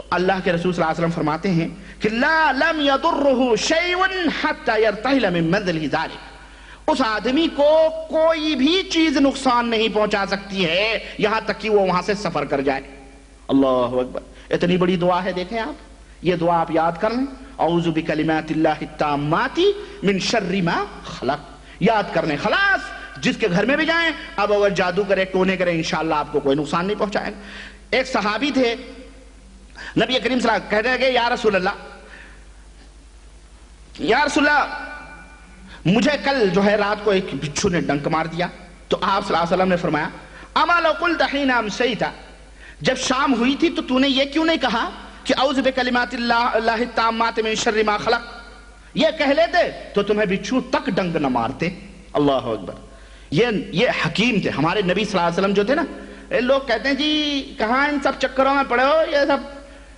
تو اللہ کے رسول صلی اللہ علیہ وسلم فرماتے ہیں کہ لا لم يضره شيء حتى يرتحل من منزله ذلك، اس آدمی کو کوئی بھی چیز نقصان نہیں پہنچا سکتی ہے یہاں تک کہ وہ وہاں سے سفر کر جائے۔ اللہ اکبر، اتنی بڑی دعا ہے، دیکھیں آپ یہ دعا آپ یاد کر لیں، اعوذ بکلمات اللہ التامات من شر ما خلق، یاد کر لیں، خلاص جس کے گھر میں بھی جائیں اب اگر جادو کرے ٹونے کرے انشاءاللہ آپ کو کوئی نقصان نہیں پہنچائے گا۔ ایک صحابی تھے، نبی کریم صلی اللہ علیہ وسلم کہنے لگے یا رسول اللہ، یا رسول اللہ مجھے کل جو ہے رات کو ایک بچھو نے ڈنک مار دیا۔ تو آپ صلی اللہ علیہ وسلم نے فرمایا اما لو قلت حین امسیت، جب شام ہوئی تھی تو نے یہ کیوں نہیں کہا کہ اعوذ بکلمات اللہ التامات من شر ما خلق، یہ کہہ لیتے تو تمہیں بچھو تک ڈنک نہ مارتے۔ اللہ اکبر، یہ حکیم تھے ہمارے نبی صلی اللہ علیہ وسلم جو تھے نا۔ لوگ کہتے ہیں جی کہاں ان سب چکروں میں پڑے ہو، یہ سب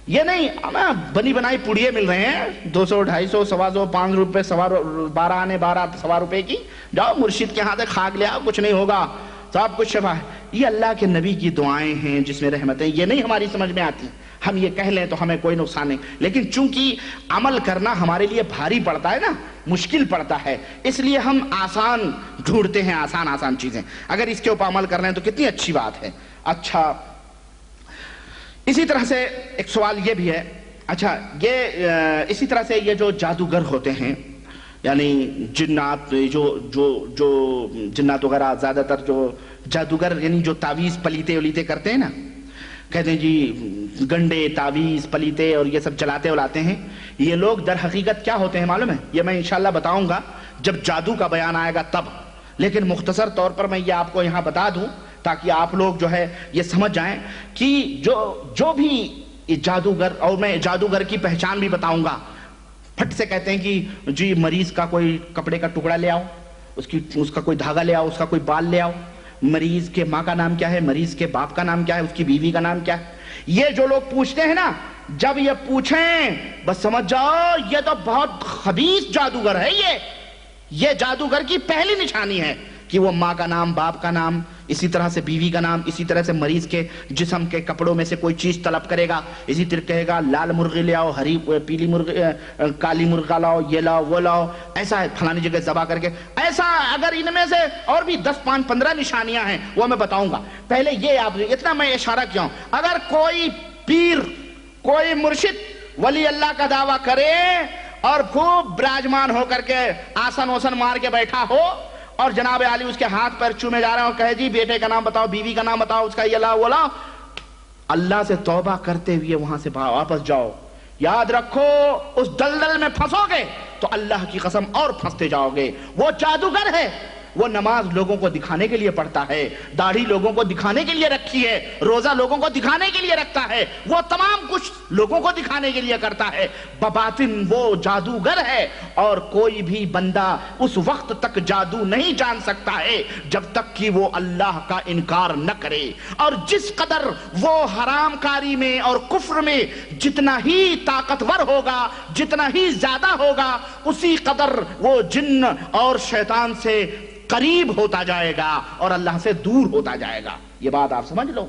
یہ نہیں، ہمیں بنی بنائی پوڑیے مل رہے ہیں 200 250 125 5 روپے 12 آنے 12 سوا روپے کی، جاؤ مرشد کے ہاتھ سے کھاگ لے آؤ، کچھ نہیں ہوگا، سب کچھ شفا ہے۔ یہ اللہ کے نبی کی دعائیں ہیں جس میں رحمتیں، یہ نہیں ہماری سمجھ میں آتی، ہم یہ کہہ لیں تو ہمیں کوئی نقصان نہیں، لیکن چونکہ عمل کرنا ہمارے لیے بھاری پڑتا ہے نا، مشکل پڑتا ہے، اس لیے ہم آسان ڈھونڈتے ہیں، آسان چیزیں، اگر اس کے اوپر عمل کر رہے ہیں تو کتنی اچھی بات ہے۔ اچھا، اسی طرح سے ایک سوال یہ بھی ہے، اچھا یہ اسی طرح سے یہ جو جادوگر ہوتے ہیں، یعنی جنات، جو جنات وغیرہ، زیادہ تر جو جادوگر یعنی جو تعویذ پلیتے ولیتے کرتے ہیں نا، کہتے ہیں جی گنڈے تعویذ پلیتے اور یہ سب چلاتے ولاتے ہیں، یہ لوگ در حقیقت کیا ہوتے ہیں معلوم ہے؟ یہ میں انشاءاللہ بتاؤں گا جب جادو کا بیان آئے گا تب، لیکن مختصر طور پر میں یہ آپ کو یہاں بتا دوں تاکہ آپ لوگ جو ہے یہ سمجھ جائیں کہ جو بھی جادوگر، اور میں جادوگر کی پہچان بھی بتاؤں گا، پھٹ سے کہتے ہیں کہ جی مریض کا کوئی کپڑے کا ٹکڑا لے آؤ، اس کا کوئی دھاگا لے آؤ، اس کا کوئی بال لے آؤ، مریض کے ماں کا نام کیا ہے، مریض کے باپ کا نام کیا ہے، اس کی بیوی کا نام کیا ہے، یہ جو لوگ پوچھتے ہیں نا، جب یہ پوچھیں بس سمجھ جاؤ یہ تو بہت خبیث جادوگر ہے، یہ جادوگر کی پہلی نشانی ہے کہ وہ ماں کا نام، باپ کا نام، اسی طرح سے بیوی کا نام، اسی طرح سے مریض کے جسم کے کپڑوں میں سے کوئی چیز طلب کرے گا، اسی طرح کہے گا لال مرغی لے آؤ، ہری پیلی مرغی، کالی مرغا لاؤ، یہ لاؤ وہ لاؤ، ایسا ہے فلانی جگہ ذبح کر کے، ایسا اگر ان میں سے اور بھی 10 5 15 نشانیاں ہیں وہ میں بتاؤں گا۔ پہلے یہ آپ اتنا میں اشارہ کیا ہوں، اگر کوئی پیر، کوئی مرشد ولی اللہ کا دعویٰ کرے اور خوب براجمان ہو کر کے آسن وسن مار کے بیٹھا ہو اور جناب عالی اس کے ہاتھ پر چومے جا رہے ہیں اور کہے جی بیٹے کا نام بتاؤ، بیوی کا نام بتاؤ، اس کا یہ لاؤ وہ لاؤ، اللہ سے توبہ کرتے ہوئے وہاں سے واپس جاؤ۔ یاد رکھو اس دلدل میں پھنسو گے تو اللہ کی قسم اور پھنستے جاؤ گے۔ وہ جادوگر ہے، وہ نماز لوگوں کو دکھانے کے لیے پڑھتا ہے، داڑھی لوگوں کو دکھانے کے لیے رکھی ہے، روزہ لوگوں کو دکھانے کے لیے رکھتا ہے، وہ تمام کچھ لوگوں کو دکھانے کے لیے کرتا ہے، بباطن وہ جادوگر ہے۔ اور کوئی بھی بندہ اس وقت تک جادو نہیں جان سکتا ہے جب تک کہ وہ اللہ کا انکار نہ کرے، اور جس قدر وہ حرام کاری میں اور کفر میں جتنا ہی طاقتور ہوگا، جتنا ہی زیادہ ہوگا، اسی قدر وہ جن اور شیطان سے قریب ہوتا جائے گا اور اللہ سے دور ہوتا جائے گا۔ یہ بات آپ سمجھ لو۔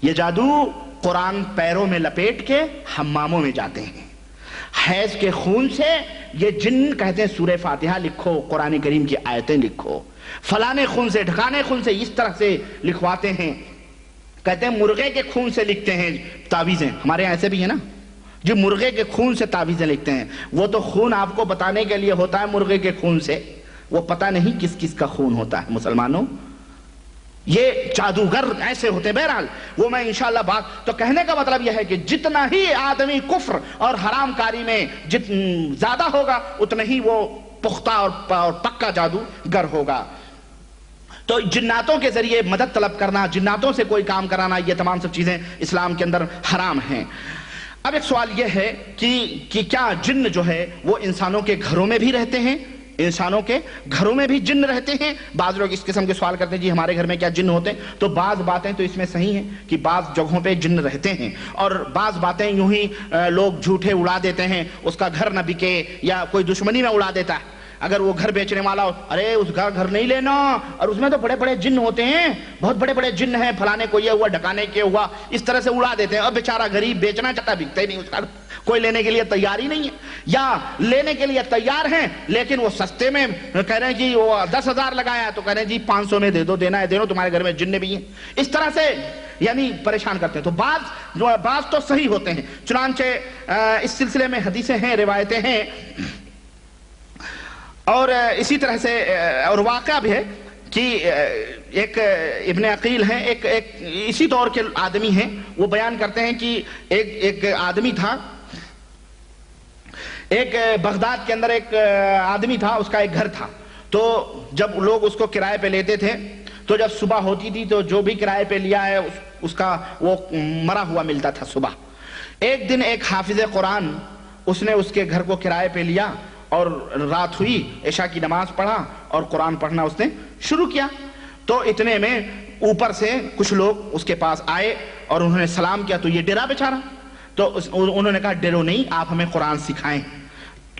یہ جادو قرآن پیروں میں لپیٹ کے حماموں میں جاتے ہیں، حیض کے خون سے یہ جن کہتے ہیں سورہ فاتحہ لکھو، قرآن کریم کی آیتیں لکھو، فلانے خون سے ڈھکانے خون سے اس طرح سے لکھواتے ہیں، کہتے ہیں مرغے کے خون سے لکھتے ہیں تعویذیں، ہمارے یہاں ایسے بھی ہے نا جو مرغے کے خون سے تعویذیں لکھتے ہیں، وہ تو خون آپ کو بتانے کے لیے ہوتا ہے مرغے کے خون سے، وہ پتہ نہیں کس کس کا خون ہوتا ہے مسلمانوں۔ یہ جادوگر ایسے ہوتے ہیں۔ بہرحال وہ میں انشاءاللہ بات تو کہنے کا مطلب یہ ہے کہ جتنا ہی آدمی کفر اور حرام کاری میں زیادہ ہوگا اتنا ہی وہ پختہ اور پکا جادوگر ہوگا۔ تو جناتوں کے ذریعے مدد طلب کرنا، جناتوں سے کوئی کام کرانا، یہ تمام سب چیزیں اسلام کے اندر حرام ہیں۔ اب ایک سوال یہ ہے کہ کیا جن جو ہے وہ انسانوں کے گھروں میں بھی رہتے ہیں؟ انسانوں کے گھروں میں بھی جن رہتے ہیں؟ بعض لوگ اس قسم کے سوال کرتے ہیں جی ہمارے گھر میں کیا جن ہوتے ہیں؟ تو بعض باتیں تو اس میں صحیح ہیں کہ بعض جگہوں پہ جن رہتے ہیں، اور بعض باتیں یوں ہی لوگ جھوٹے اڑا دیتے ہیں، اس کا گھر نہ بکے یا کوئی دشمنی میں اڑا دیتا ہے۔ اگر وہ گھر بیچنے والا ہو، ارے اس کا گھر نہیں لینا، اور اس میں تو بڑے بڑے جن ہوتے ہیں، بہت بڑے بڑے جن ہیں، پھلانے کو یہ ہوا، ڈھکانے کے ہوا، اس طرح سے اڑا دیتے ہیں، اب بیچارہ غریب بیچنا چاہتا ہے، بکتا ہی نہیں، اس کا کوئی لینے کے لیے تیار ہی نہیں ہے، یا لینے کے لیے تیار ہیں لیکن وہ سستے میں کہہ رہے ہیں جی وہ 10,000 لگایا تو کہہ رہے ہیں جی 500 میں دے دو، دینا ہے دے دو، تمہارے گھر میں جن بھی ہیں، اس طرح سے یعنی پریشان کرتے ہیں۔ تو بعض تو صحیح ہوتے ہیں، چنانچہ اس سلسلے میں حدیثیں ہیں، روایتیں ہیں، اور اسی طرح سے اور واقعہ بھی ہے کہ ایک ابن عقیل ہیں، ایک اسی دور کے آدمی ہیں، وہ بیان کرتے ہیں کہ ایک آدمی تھا، ایک بغداد کے اندر ایک آدمی تھا، اس کا ایک گھر تھا، تو جب لوگ اس کو کرائے پہ لیتے تھے تو جب صبح ہوتی تھی تو جو بھی کرائے پہ لیا ہے اس کا وہ مرا ہوا ملتا تھا صبح۔ ایک دن ایک حافظ قرآن اس نے اس کے گھر کو کرائے پہ لیا اور رات ہوئی، عشاء کی نماز پڑھا اور قرآن پڑھنا اس نے شروع کیا، تو اتنے میں اوپر سے کچھ لوگ اس کے پاس آئے اور انہوں نے سلام کیا، تو یہ ڈرا بیچارہ، تو انہوں نے کہا ڈرو نہیں، آپ ہمیں قرآن سکھائیں،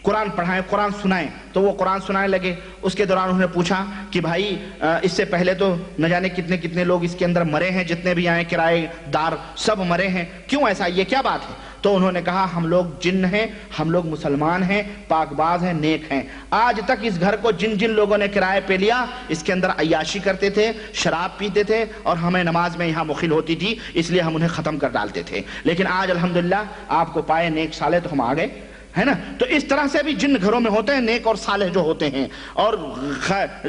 قرآن پڑھائیں، قرآن سنائیں، تو وہ قرآن سنانے لگے۔ اس کے دوران انہوں نے پوچھا کہ بھائی اس سے پہلے تو نہ جانے کتنے کتنے لوگ اس کے اندر مرے ہیں، جتنے بھی آئے کرائے دار سب مرے ہیں، کیوں ایسا، یہ کیا بات ہے؟ تو انہوں نے کہا ہم لوگ جن ہیں، ہم لوگ مسلمان ہیں، پاک باز ہیں، نیک ہیں، آج تک اس گھر کو جن جن لوگوں نے کرائے پہ لیا اس کے اندر عیاشی کرتے تھے، شراب پیتے تھے اور ہمیں نماز میں یہاں مخل ہوتی تھی، اس لیے ہم انہیں ختم کر ڈالتے تھے، لیکن آج الحمدللہ آپ کو پائے نیک صالح تو ہم آ گئے، ہے نا۔ تو اس طرح سے بھی جن گھروں میں ہوتے ہیں نیک اور صالح جو ہوتے ہیں، اور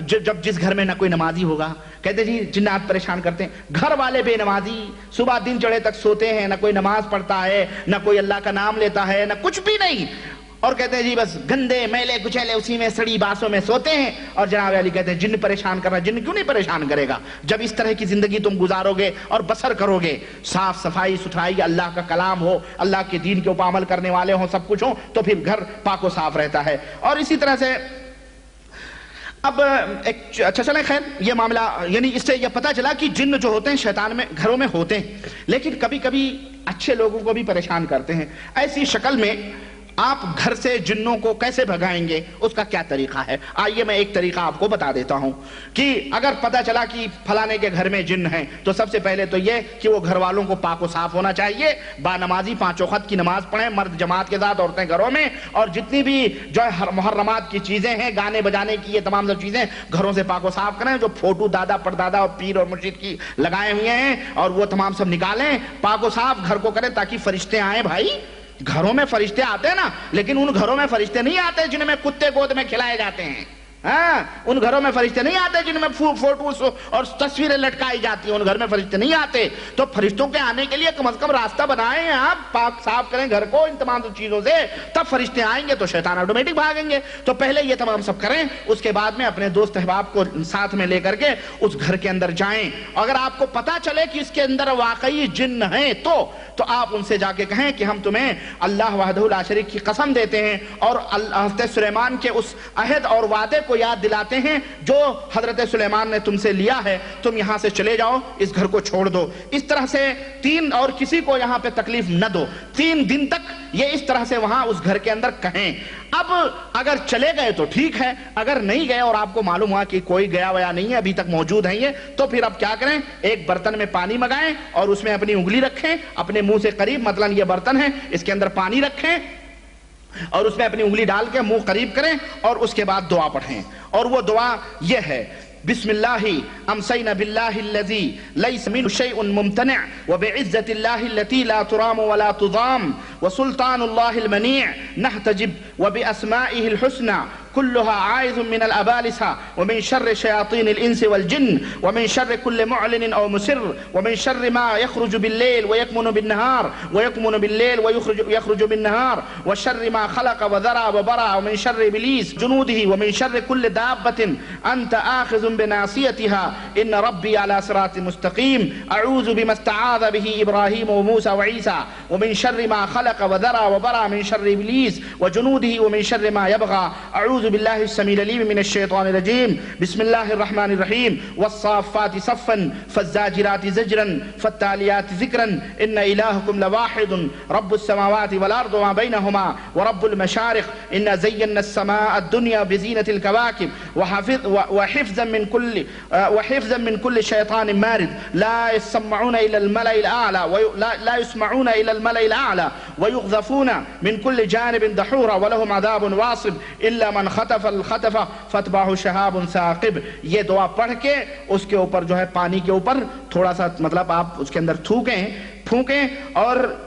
جب جس گھر میں نہ کوئی نمازی ہوگا، کہتے جی جنات پریشان کرتے ہیں، گھر والے بے نمازی، صبح دن چڑھے تک سوتے ہیں، نہ کوئی نماز پڑھتا ہے، نہ کوئی اللہ کا نام لیتا ہے، نہ کچھ بھی نہیں، اور کہتے ہیں جی بس گندے میلے کچیلے اسی میں سڑی باسوں میں سوتے ہیں، اور جناب علی کہتے ہیں جن پریشان کر رہا ہے، جن کیوں نہیں پریشان کرے گا؟ جب اس طرح کی زندگی تم گزارو گے اور بسر کرو گے، صاف صفائی ستھرائی، اللہ کا کلام ہو، اللہ کے دین کے اوپر عمل کرنے والے ہوں، سب کچھ ہوں، تو پھر گھر پاک و صاف رہتا ہے۔ اور اسی طرح سے اب اچھا چلیں خیر، یہ معاملہ یعنی اس سے یہ پتہ چلا کہ جن جو ہوتے ہیں شیطان میں گھروں میں ہوتے ہیں، لیکن کبھی کبھی اچھے لوگوں کو بھی پریشان کرتے ہیں۔ ایسی شکل میں آپ گھر سے جنوں کو کیسے بھگائیں گے، اس کا کیا طریقہ ہے؟ آئیے میں ایک طریقہ آپ کو بتا دیتا ہوں کہ اگر پتہ چلا کہ فلانے کے گھر میں جن ہیں تو سب سے پہلے تو یہ کہ وہ گھر والوں کو پاک و صاف ہونا چاہیے، با نمازی 5 وقت کی نماز پڑھیں، مرد جماعت کے ساتھ، عورتیں گھروں میں، اور جتنی بھی جو ہے محرمات کی چیزیں ہیں، گانے بجانے کی، یہ تمام سب چیزیں گھروں سے پاک و صاف کریں، جو فوٹو دادا پردادا اور پیر اور مرشد کی لگائے ہوئے ہیں اور وہ تمام سب نکالیں، پاک و صاف گھر کو کریں تاکہ فرشتے آئیں۔ بھائی گھروں میں فرشتے آتے ہیں نا، لیکن ان گھروں میں فرشتے نہیں آتے جن میں کتے گود میں کھلائے جاتے ہیں، ہاں ان گھروں میں فرشتے نہیں آتے جن میں فوٹوز اور تصویریں لٹکائی جاتی ہیں، ان گھر میں فرشتے نہیں آتے۔ تو فرشتوں کے آنے کے لیے کم از کم راستہ بنائیں، آپ پاک صاف کریں گھر کو ان تمام چیزوں سے، تب فرشتے آئیں گے تو شیطان آٹومیٹک بھاگیں گے۔ تو پہلے یہ تمام سب کریں، اس کے بعد میں اپنے دوست احباب کو ساتھ میں لے کر کے اس گھر کے اندر جائیں۔ اگر آپ کو پتا چلے کہ اس کے اندر واقعی جن ہیں تو آپ ان سے جا کے کہیں کہ ہم تمہیں اللہ وحدہ لا شریک کی قسم دیتے ہیں اور حضرت سلیمان کے اس عہد اور وعدے کو یاد دلاتے ہیں جو حضرت سلیمان نے تم سے لیا ہے، تم یہاں سے چلے جاؤ، اس گھر کو چھوڑ دو۔ اس طرح سے 3 اور کسی کو یہاں پہ تکلیف نہ دو، 3 دن تک یہ اس طرح سے وہاں اس گھر کے اندر کہیں۔ اب اگر چلے گئے تو ٹھیک ہے، اگر نہیں گئے اور آپ کو معلوم ہوا کہ کوئی گیا ویا نہیں ہے، ابھی تک موجود ہیں یہ، تو پھر اب کیا کریں؟ ایک برتن میں پانی منگائیں اور اس میں اپنی انگلی رکھیں اپنے منہ سے قریب، مثلا یہ برتن ہے اس کے اندر پانی رکھیں اور اس میں اپنی انگلی ڈال کے منہ قریب کریں اور اس کے بعد دعا پڑھیں، اور وہ دعا یہ ہے: بسم اللہ امسینا باللہ الذی لیس منہ شیء ممتنع وبعزت اللہ التي لا ترام ولا تضام وسلطان اللہ المنیع نحتجب وباسمائه الحسنى كلها عائذ من الأبالسة ومن شر شياطين الإنس والجن ومن شر كل معلن أو مسر ومن شر ما يخرج بالليل ويكمن بالنهار ويكمن بالليل ويخرج بالنهار وشر ما خلق وذرى وبرى ومن شر إبليس جنوده ومن شر كل دابة أنت آخذ بناصيتها إن ربي على صراط مستقيم أعوذ بما استعاذ به إبراهيم وموسى وعيسى ومن شر ما خلق وذرى وبرى من شر إبليس وجنوده ومن شر ما يبغى أعوذ اعوذ باللہ السمیع العلیم من الشیطان الرجیم بسم اللہ الرحمن الرحیم والصافات صفا فالزاجرات زجرا فالتالیات ذکرا ان الہکم لواحد رب السماوات والارض وما بینہما ورب المشارق انا زینا السماء الدنیا بزینة الكواكب وحفظا من كل شیطان مارد لا يسمعون الى الملأ الاعلى ويقذفون من كل جانب دحورا ولهم عذاب واصب الا من خطف الخطف فتبعه شهاب ثاقب. یہ دعا پڑھ کے اس کے اوپر جو ہے پانی کے اوپر تھوڑا سا مطلب آپ اس کے اندر پھونکیں اور